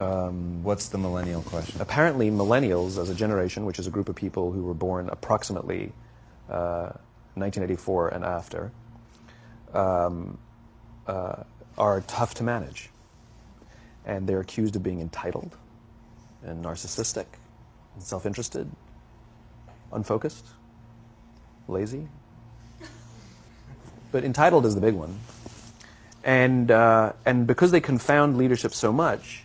What's the millennial question? Apparently, millennials as a generation, which is a group of people who were born approximately 1984 and after, are tough to manage. And they're accused of being entitled and narcissistic and self-interested, unfocused, lazy. But entitled is the big one. And because they confound leadership so much,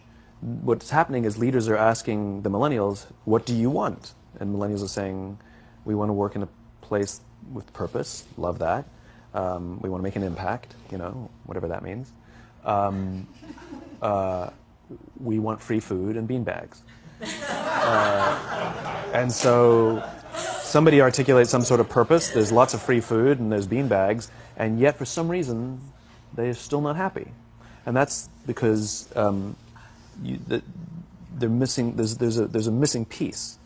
what's happening is leaders are asking the millennials, what do you want? And millennials are saying, we want to work in a place with purpose, love that. We want to make an impact, you know, whatever that means. We want free food and beanbags. And so somebody articulates some sort of purpose, there's lots of free food and there's beanbags, and yet for some reason they're still not happy. And that's because they're missing, there's a missing piece.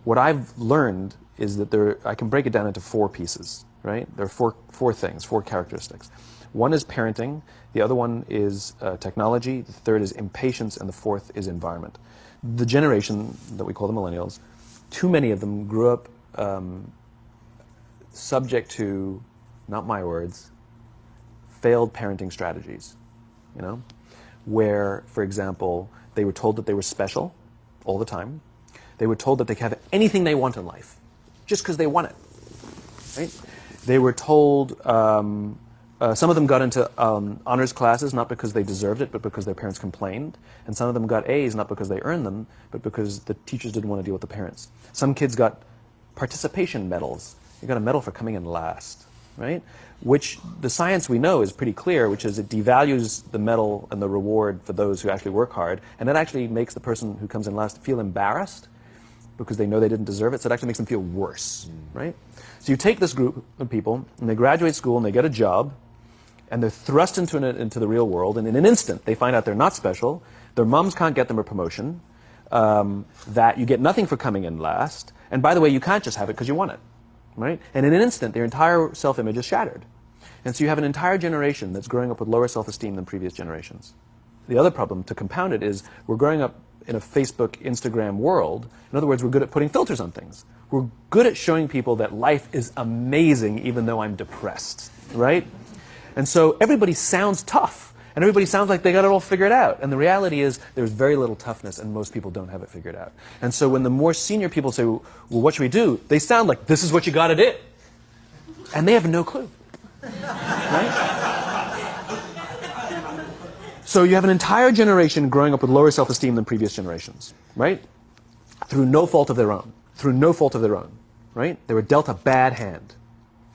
What I've learned is that I can break it down into four pieces, right? There are four things, four characteristics. One is parenting, the other one is technology, the third is impatience, and the fourth is environment. The generation that we call the millennials, too many of them grew up subject to, not my words, failed parenting strategies, you know? Where, for example, they were told that they were special all the time. They were told that they could have anything they want in life, just because they want it, right? They were told, some of them got into honors classes, not because they deserved it, but because their parents complained. And some of them got A's, not because they earned them, but because the teachers didn't want to deal with the parents. Some kids got participation medals. You got a medal for coming in last, right? Which the science we know is pretty clear, which is it devalues the medal and the reward for those who actually work hard, and it actually makes the person who comes in last feel embarrassed because they know they didn't deserve it, so it actually makes them feel worse, right? So you take this group of people, and they graduate school, and they get a job, and they're thrust into the real world, and in an instant, they find out they're not special, their moms can't get them a promotion, that you get nothing for coming in last, and by the way, you can't just have it because you want it. Right? And in an instant, their entire self-image is shattered. And so you have an entire generation that's growing up with lower self-esteem than previous generations. The other problem, to compound it, is we're growing up in a Facebook, Instagram world. In other words, we're good at putting filters on things. We're good at showing people that life is amazing even though I'm depressed, right? And so everybody sounds tough. And everybody sounds like they got it all figured out. And the reality is there's very little toughness, and most people don't have it figured out. And so when the more senior people say, well, what should we do? They sound like, this is what you got to do. And they have no clue. Right? So you have an entire generation growing up with lower self-esteem than previous generations, right? Through no fault of their own. Through no fault of their own, right? They were dealt a bad hand,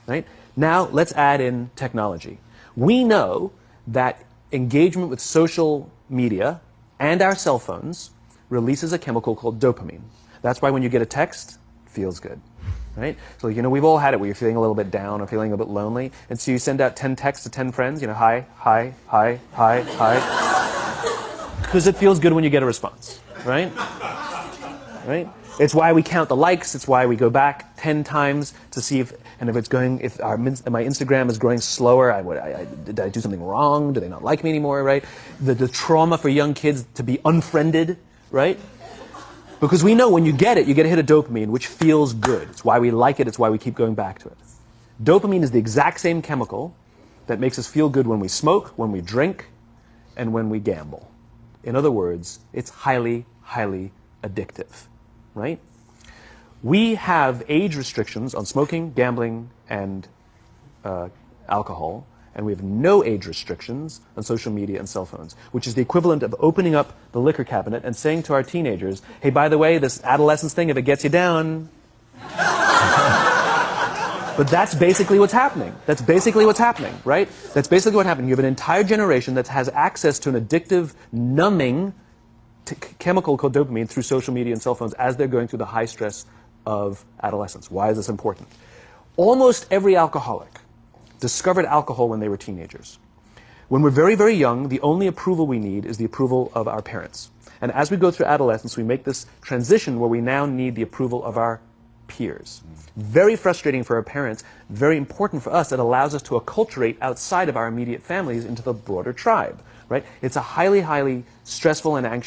right? Now let's add in technology. We know that engagement with social media and our cell phones releases a chemical called dopamine. That's why when you get a text, it feels good, right? So, you know, we've all had it where you're feeling a little bit down or feeling a bit lonely, and so you send out 10 texts to 10 friends, you know, hi, hi, hi, hi, hi, because it feels good when you get a response, right? Right? It's why we count the likes. It's why we go back 10 times to see if my Instagram is growing slower, did I do something wrong? Do they not like me anymore, right? The trauma for young kids to be unfriended, right? Because we know when you get a hit of dopamine, which feels good. It's why we like it. It's why we keep going back to it. Dopamine is the exact same chemical that makes us feel good when we smoke, when we drink, and when we gamble. In other words, it's highly, highly addictive. Right? We have age restrictions on smoking, gambling, and alcohol, and we have no age restrictions on social media and cell phones, which is the equivalent of opening up the liquor cabinet and saying to our teenagers, hey, by the way, this adolescence thing, if it gets you down. But that's basically what's happening. That's basically what's happening, right? That's basically what happened. You have an entire generation that has access to an addictive, numbing chemical called dopamine through social media and cell phones as they're going through the high stress of adolescence. Why is this important? Almost every alcoholic discovered alcohol when they were teenagers. When we're very, very young, the only approval we need is the approval of our parents. And as we go through adolescence, we make this transition where we now need the approval of our peers. Very frustrating for our parents, very important for us. It allows us to acculturate outside of our immediate families into the broader tribe, right? It's a highly, highly stressful and anxious